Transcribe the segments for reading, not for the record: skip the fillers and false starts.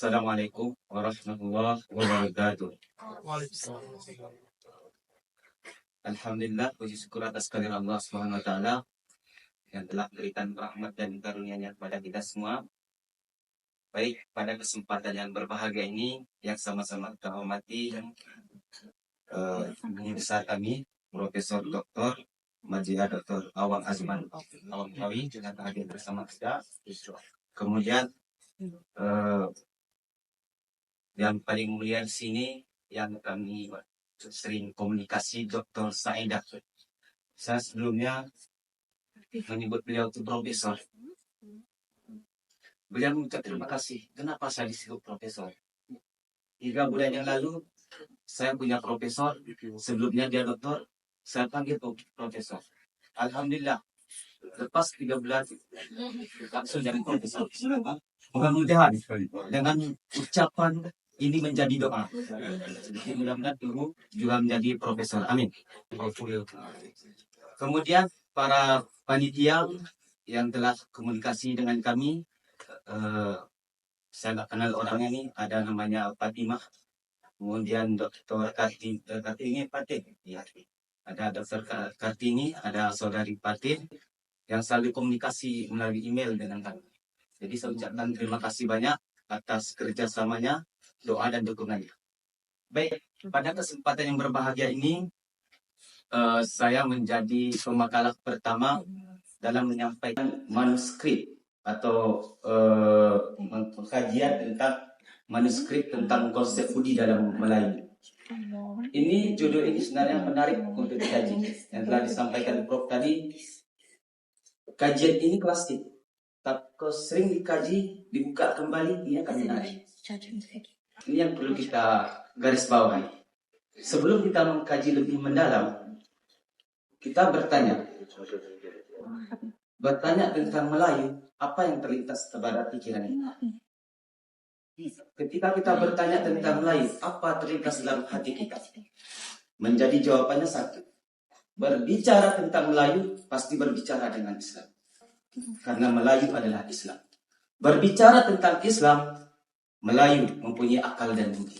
Assalamualaikum warahmatullahi wabarakatuh. Alhamdulillah, puji syukur atas kehadiran Allah Subhanahu wa taala yang telah memberikan rahmat dan karunia-Nya kepada kita semua. Baik, pada kesempatan yang berbahagia ini yang sama-sama kita hormati guru besar kami, Profesor Dr. Madia Dr. Awang Azman Awang Kawi juga hadir bersama kita. Kemudian yang paling mulia di sini yang kami sering komunikasi, Dr. Saedah. Saya sebelumnya menyebut beliau itu profesor. Beliau mengucap terima kasih. Kenapa saya disebut profesor? 3 bulan yang lalu saya punya profesor, sebelumnya dia doktor, saya panggil profesor. Alhamdulillah, lepas 3 bulan langsung jadi profesor. Mudah-mudahan dengan ucapan ini menjadi doa. Jadi mudah-mudahan dulu juga menjadi profesor. Amin. Kemudian para panitia yang telah komunikasi dengan kami, saya nggak kenal orangnya nih, ada namanya Fatimah, kemudian Dr. Kartini Patin, ya. Ada Dr. Kartini, ada Saudari Patin yang selalu komunikasi melalui email dengan kami. Jadi saya ucapkan terima kasih banyak atas kerjasamanya, doa dan dukungannya. Baik, pada kesempatan yang berbahagia ini, saya menjadi pemakalah pertama dalam menyampaikan manuskrip atau kajian tentang manuskrip tentang konsep budi dalam Melayu. Ini judul ini sebenarnya menarik untuk dikaji. Yang telah disampaikan Prof tadi, kajian ini klasik, tapi kalau sering dikaji, dibuka kembali, ini akan menarik. Ini yang perlu kita garis bawahi. Sebelum kita mengkaji lebih mendalam, kita bertanya tentang Melayu, apa yang terlintas kepada pikiran kita? Ketika kita bertanya tentang Melayu, apa terlintas dalam hati kita? Menjadi jawabannya satu. Berbicara tentang Melayu, pasti berbicara dengan Islam. Karena Melayu adalah Islam. Berbicara tentang Islam, Melayu mempunyai akal dan budi.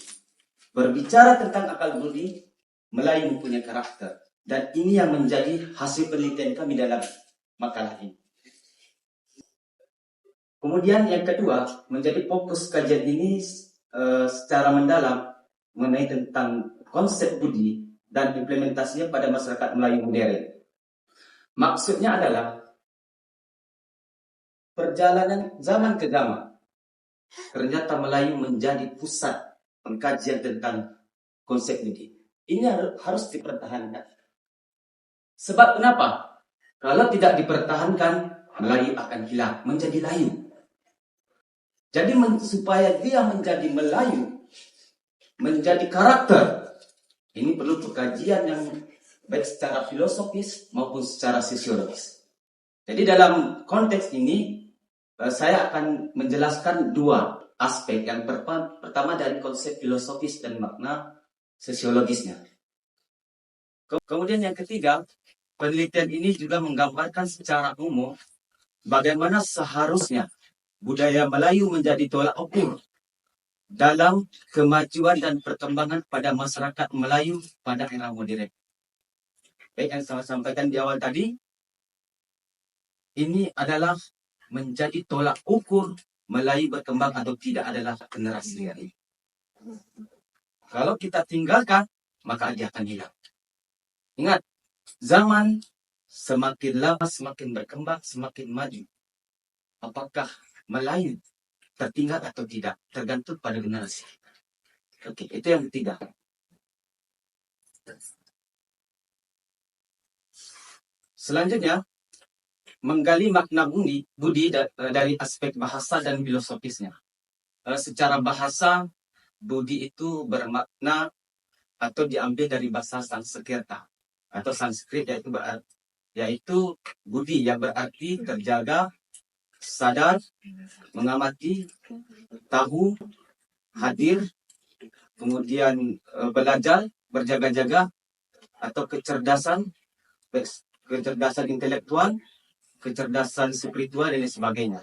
Berbicara tentang akal budi, Melayu mempunyai karakter. Dan ini yang menjadi hasil penelitian kami dalam makalah ini. Kemudian yang kedua, menjadi fokus kajian ini secara mendalam mengenai tentang konsep budi dan implementasinya pada masyarakat Melayu modern. Maksudnya adalah perjalanan zaman ke zaman, ternyata Melayu menjadi pusat pengkajian tentang konsep budi. Ini harus dipertahankan. Sebab kenapa? Kalau tidak dipertahankan, Melayu akan hilang, menjadi layu. Jadi supaya dia menjadi Melayu, menjadi karakter, ini perlu kajian yang baik secara filosofis maupun secara sosiologis. Jadi dalam konteks ini, saya akan menjelaskan 2 aspek. Yang pertama dari konsep filosofis dan makna sosiologisnya. Kemudian yang ketiga, penelitian ini juga menggambarkan secara umum bagaimana seharusnya budaya Melayu menjadi tolak ukur dalam kemajuan dan perkembangan pada masyarakat Melayu pada era modern. Baik, yang saya sampaikan di awal tadi, ini adalah menjadi tolak ukur Melayu berkembang atau tidak adalah generasi ini. Kalau kita tinggalkan, maka dia akan hilang. Ingat, zaman semakin lama semakin berkembang, semakin maju. Apakah Melayu tertinggal atau tidak? Tergantung pada generasi. Oke, itu yang ketiga. Selanjutnya, menggali makna budi dari aspek bahasa dan filosofisnya. Secara bahasa, budi itu bermakna atau diambil dari bahasa Sanskerta atau Sanskrit, yaitu budi yang berarti terjaga, sadar, mengamati, tahu, hadir, kemudian belajar, berjaga-jaga, atau kecerdasan intelektual, kecerdasan spiritual dan sebagainya.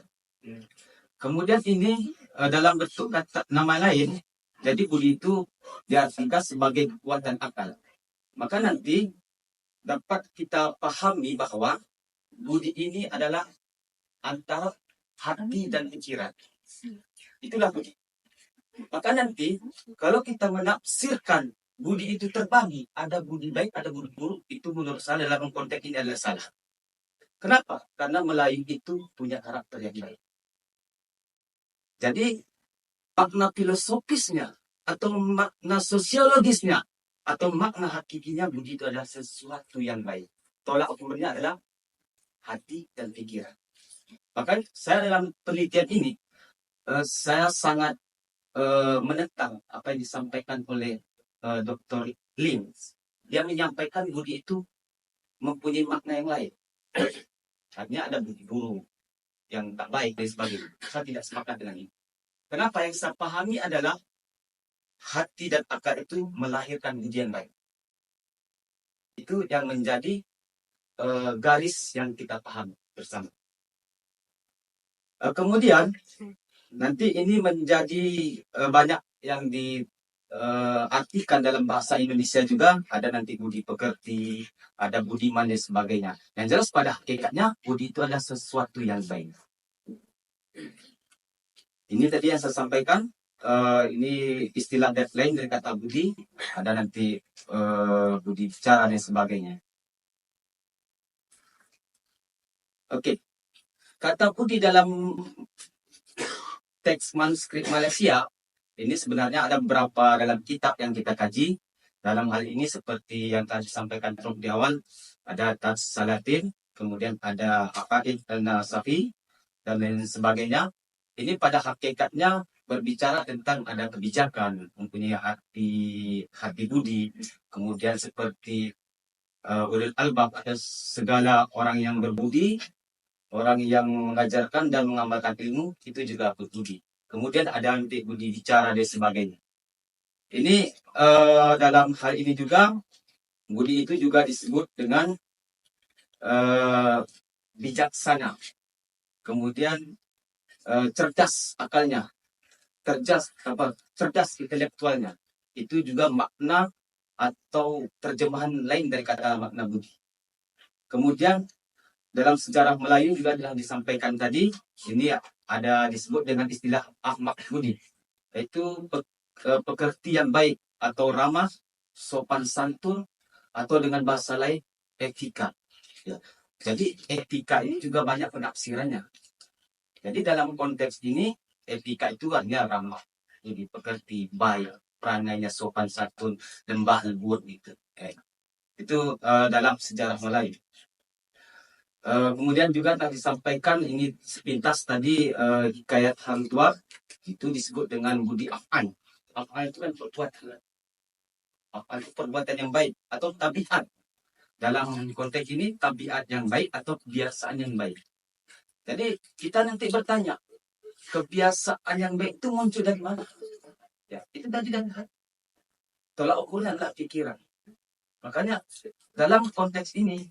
Kemudian ini dalam bentuk kata nama lain. Jadi budi itu diartikan sebagai kekuatan akal. Maka nanti dapat kita pahami bahwa budi ini adalah antara hati dan pikiran. Itulah budi. Maka nanti kalau kita menafsirkan budi itu terbagi, ada budi baik, ada budi buruk, itu menurut saya dalam konteks ini adalah salah. Kenapa? Karena Melayu itu punya karakter yang baik. Jadi makna filosofisnya atau makna sosiologisnya atau makna hakikinya budi itu adalah sesuatu yang baik. Tolak ukurnya adalah hati dan pikiran. Maka saya dalam penelitian ini saya sangat menentang apa yang disampaikan oleh Dr. Lim. Dia menyampaikan budi itu mempunyai makna yang lain. Artinya ada budi buruk yang tak baik dan sebagainya. Saya tidak sepakat dengan ini. Kenapa? Yang saya pahami adalah hati dan akal itu melahirkan budi yang baik. Itu yang menjadi garis yang kita pahami bersama. Kemudian nanti ini menjadi banyak yang diartikan dalam bahasa Indonesia juga. Ada nanti budi pekerti, ada budiman dan sebagainya. Yang jelas pada hakikatnya budi itu adalah sesuatu yang baik. Ini tadi yang saya sampaikan. Ini istilah deadline dari kata budi. Ada nanti budi bicara dan sebagainya. Oke. Kata budi dalam teks manuskrip Malaysia ini sebenarnya ada beberapa dalam kitab yang kita kaji. Dalam hal ini seperti yang tadi disampaikan Prof di awal, ada Taj Salatin, kemudian ada Aqaid Al-Nasafi dan lain sebagainya. Ini pada hakikatnya berbicara tentang ada kebijakan, mempunyai hati budi, kemudian seperti ulul albab, ada segala orang yang berbudi, orang yang mengajarkan dan mengamalkan ilmu itu juga berbudi. Kemudian ada nanti budi bicara dan sebagainya. Ini dalam hal ini juga budi itu juga disebut dengan bijaksana. Kemudian cerdas akalnya, cerdas intelektualnya. Itu juga makna atau terjemahan lain dari kata makna budi. Kemudian dalam sejarah Melayu juga telah disampaikan tadi, ini ada disebut dengan istilah ahmak budi, yaitu pekerti yang baik atau ramah, sopan santun, atau dengan bahasa lain etika. Ya. Jadi etika ini juga banyak penafsirannya. Jadi dalam konteks ini etika itu artinya ramah, jadi pekerti baik, peranainya sopan santun, lembah lembut gitu. Itu dalam sejarah Melayu. Kemudian juga telah disampaikan ini sepintas tadi hikayat Hang Tuah itu disebut dengan budi af'an. Af'an itu kan perbuatan. Af'an itu perbuatan yang baik atau tabiat. Dalam konteks ini tabiat yang baik atau kebiasaan yang baik. Jadi kita nanti bertanya, kebiasaan yang baik itu muncul dari mana? Ya, itu tadi dari hati. Tolak ukurnya adalah pikiran. Makanya dalam konteks ini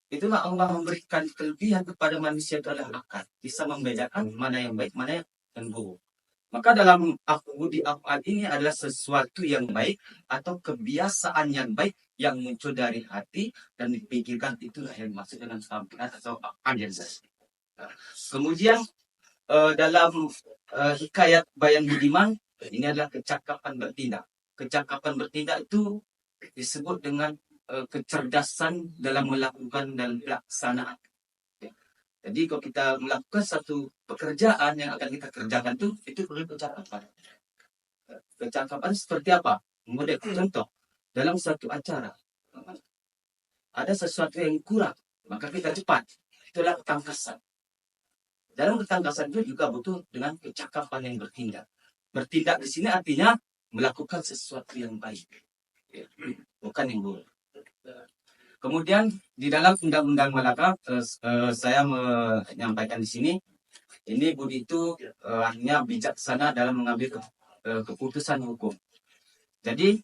itulah Allah memberikan kelebihan kepada manusia itu adalah akal. Bisa membedakan mana yang baik, mana yang buruk. Maka dalam budi af'al ini adalah sesuatu yang baik atau kebiasaan yang baik yang muncul dari hati dan dipikirkan, itulah yang dimaksud dengan tabiat atau af'al yang baik. Kemudian dalam hikayat Bayan Budiman ini adalah kecakapan bertindak. Kecakapan bertindak itu disebut dengan kecerdasan dalam melakukan dan pelaksanaan. Jadi kalau kita melakukan satu pekerjaan yang akan kita kerjakan itu perlu kecakapan. Kecakapan seperti apa? Model contoh dalam suatu acara ada sesuatu yang kurang, maka kita cepat. Itulah ketangkasan. Dalam ketangkasan itu juga butuh dengan kecakapan yang bertindak. Bertindak di sini artinya melakukan sesuatu yang baik, bukan yang buruk. Kemudian di dalam Undang-Undang Malaka saya menyampaikan di sini, ini budi itu artinya bijaksana dalam mengambil keputusan hukum. Jadi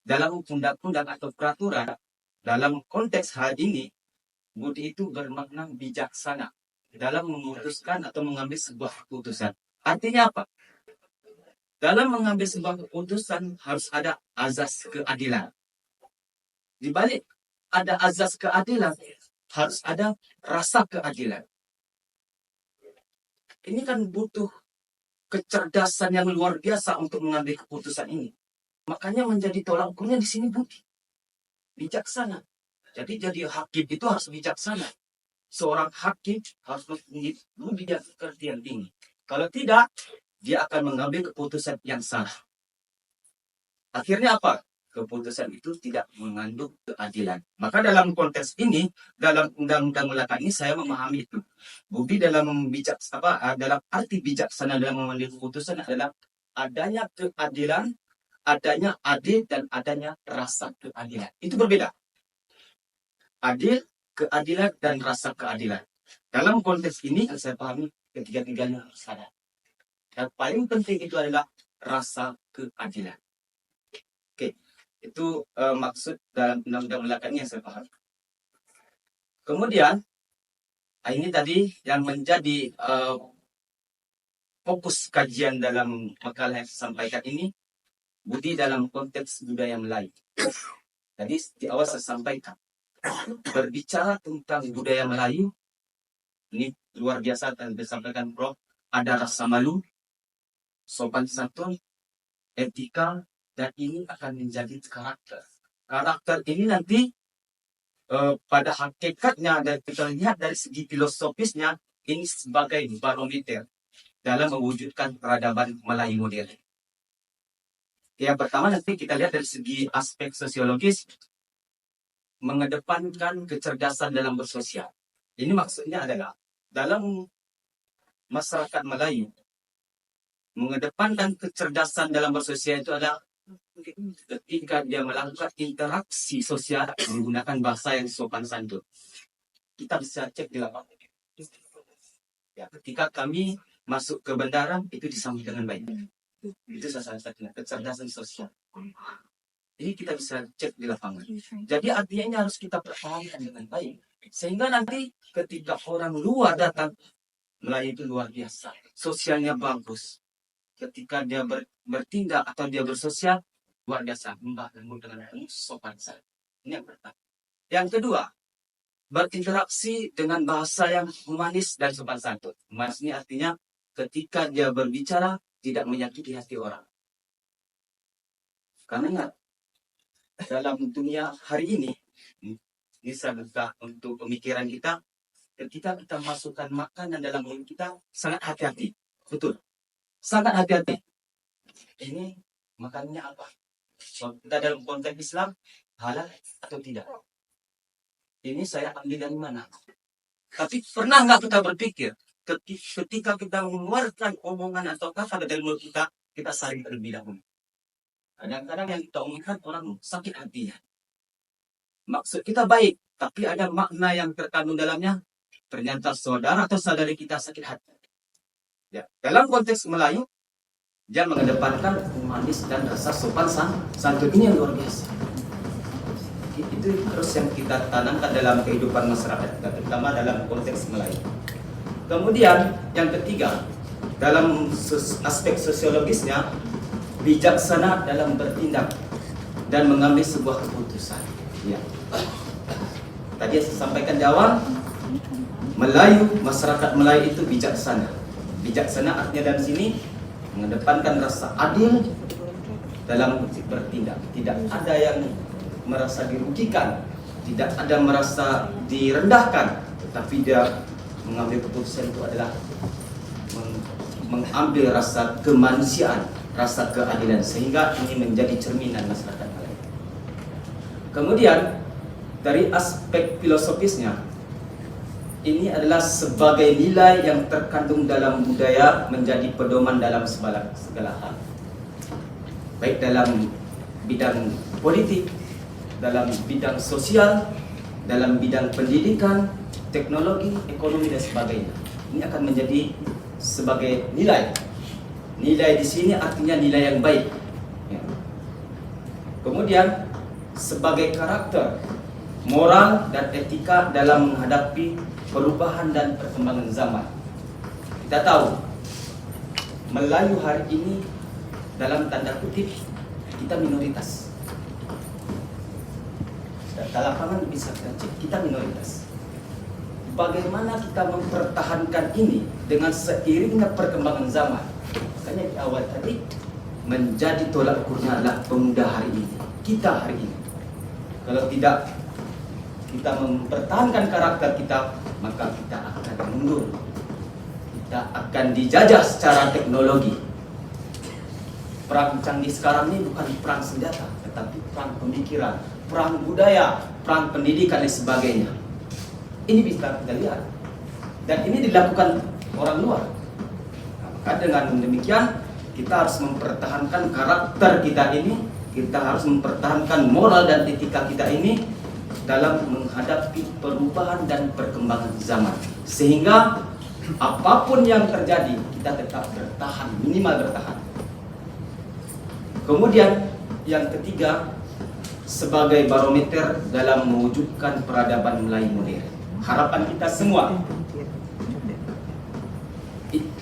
dalam undang-undang atau peraturan dalam konteks hal ini, budi itu bermakna bijaksana dalam memutuskan atau mengambil sebuah keputusan. Artinya apa? Dalam mengambil sebuah keputusan harus ada azas keadilan. Di balik ada azas keadilan, harus ada rasa keadilan. Ini kan butuh kecerdasan yang luar biasa untuk mengambil keputusan ini. Makanya menjadi tolak ukurnya di sini budi. Bijaksana. Jadi hakim itu harus bijaksana. Seorang hakim harus memiliki budi dan pekerti yang tinggi. Kalau tidak, dia akan mengambil keputusan yang salah. Akhirnya apa? Keputusan itu tidak mengandung keadilan. Maka dalam konteks ini, dalam undang-undang Melaka ini saya memahami itu. Budi dalam dalam arti bijaksana dalam mengambil keputusan adalah adanya keadilan, adanya adil, dan adanya rasa keadilan. Itu berbeda. Adil, keadilan, dan rasa keadilan. Dalam konteks ini yang saya pahami ketiga-tiganya harus ada. Yang paling penting itu adalah rasa keadilan. Oke, itu maksud dalam undang-undang Melaka yang saya paham. Kemudian, ini tadi yang menjadi fokus kajian dalam makalah yang saya sampaikan ini, budi dalam konteks budaya Melayu. Tadi di awal saya sampaikan, berbicara tentang budaya Melayu, ini luar biasa dan disampaikan Prof. Ada rasa malu, sopan santun, etika, dan ini akan menjadi karakter. Karakter ini nanti pada hakikatnya dan kita lihat dari segi filosofisnya ini sebagai barometer dalam mewujudkan peradaban Melayu modern. Yang pertama nanti kita lihat dari segi aspek sosiologis, mengedepankan kecerdasan dalam bersosial. Ini maksudnya adalah dalam masyarakat Melayu, mengedepankan kecerdasan dalam bersosial itu adalah ketika dia melakukan interaksi sosial menggunakan bahasa yang sopan santun. Kita bisa cek di lapangan. Ya, ketika kami masuk ke bandara itu disambut dengan baik. Itu salah satunya kecerdasan sosial. Jadi kita bisa cek di lapangan. Jadi artinya ini harus kita pertahankan dengan baik. Sehingga nanti ketika orang luar datang, Melayu itu luar biasa. Sosialnya bagus. Ketika dia bertindak atau dia bersosial, luar biasa. Membangun dengan sopan santun. Ini yang pertama. Yang kedua, berinteraksi dengan bahasa yang humanis dan sopan santun. Humanis ini artinya ketika dia berbicara, tidak menyakiti hati orang. Karena ingat, dalam dunia hari ini sangat untuk pemikiran kita, ketika kita masukkan makanan dalam mulut kita, sangat hati-hati. Betul. Sangat hati-hati. Ini makanannya apa? So, kita dalam konteks Islam, halal atau tidak? Ini saya ambil dari mana? Tapi pernah nggak kita berpikir, ketika kita mengeluarkan omongan atau kata dari mulut kita saling terlebih dahulu. Kadang-kadang yang kita omongkan orang sakit hatinya. Maksud kita baik, tapi ada makna yang terkandung dalamnya. Ternyata saudara atau saudari kita sakit hati. Ya, dalam konteks Melayu, dia mengedepankan humanis dan rasa sopan santun ini yang luar biasa. Itu terus yang kita tanamkan dalam kehidupan masyarakat kita, terutama dalam konteks Melayu. Kemudian yang ketiga, dalam aspek sosiologisnya, bijaksana dalam bertindak dan mengambil sebuah keputusan. Ya. Tadi saya sampaikan di awal, Melayu, masyarakat Melayu itu bijaksana. Bijaksana artinya dalam sini mengedepankan rasa adil dalam bertindak. Tidak ada yang merasa dirugikan, tidak ada merasa direndahkan, tetapi dia mengambil keputusan itu adalah mengambil rasa kemanusiaan, rasa keadilan, sehingga ini menjadi cerminan masyarakat Melayu. Kemudian dari aspek filosofisnya, ini adalah sebagai nilai yang terkandung dalam budaya menjadi pedoman dalam segala hal, baik dalam bidang politik, dalam bidang sosial, dalam bidang pendidikan, teknologi, ekonomi, dan sebagainya. Ini akan menjadi sebagai nilai. Nilai di sini artinya nilai yang baik. Ya. Kemudian sebagai karakter, moral dan etika dalam menghadapi perubahan dan perkembangan zaman. Kita tahu Melayu hari ini dalam tanda kutip kita minoritas. Data lapangan bisa kita cek, kita minoritas. Bagaimana kita mempertahankan ini dengan seiringnya perkembangan zaman? Makanya di awal tadi menjadi tolak ukurnya adalah pemuda hari ini, kita hari ini. Kalau tidak kita mempertahankan karakter kita, maka kita akan mundur. Kita akan dijajah secara teknologi. Perang canggih sekarang ini bukan perang senjata, tetapi perang pemikiran, perang budaya, perang pendidikan dan sebagainya. Ini bisa kita lihat. Dan ini dilakukan orang luar. Nah, maka dengan demikian kita harus mempertahankan karakter kita ini, kita harus mempertahankan moral dan etika kita ini dalam menghadapi perubahan dan perkembangan zaman. Sehingga apapun yang terjadi, kita tetap bertahan, minimal bertahan. Kemudian yang ketiga, sebagai barometer dalam mewujudkan peradaban Melayu modern. Harapan kita semua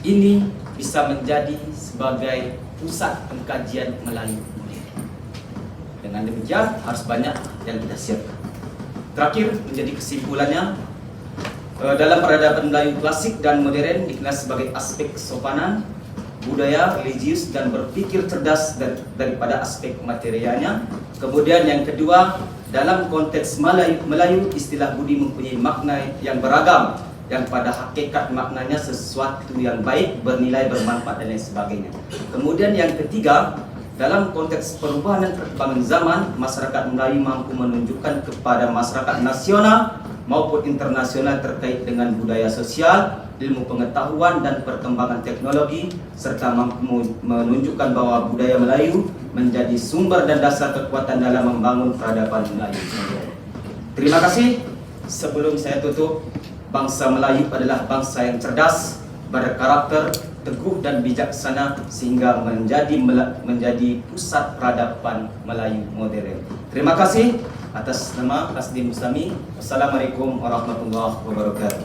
ini bisa menjadi sebagai pusat pengkajian Melayu modern. Dengan demikian harus banyak yang kita siapkan. Terakhir, menjadi kesimpulannya, dalam peradaban Melayu klasik dan modern dikenal sebagai aspek kesopanan, budaya, religius, dan berpikir cerdas daripada aspek materialnya. Kemudian yang kedua, dalam konteks Melayu, istilah budi mempunyai makna yang beragam, yang pada hakikat maknanya sesuatu yang baik, bernilai, bermanfaat, dan lain sebagainya. Kemudian yang ketiga, dalam konteks perubahan dan perkembangan zaman, masyarakat Melayu mampu menunjukkan kepada masyarakat nasional maupun internasional terkait dengan budaya sosial, ilmu pengetahuan dan perkembangan teknologi, serta mampu menunjukkan bahwa budaya Melayu menjadi sumber dan dasar kekuatan dalam membangun peradaban Melayu. Terima kasih. Sebelum saya tutup, bangsa Melayu adalah bangsa yang cerdas, berkarakter, teguh dan bijaksana sehingga menjadi pusat peradaban Melayu modern. Terima kasih. Atas nama Kasdim Muslimi, Wassalamualaikum warahmatullahi wabarakatuh.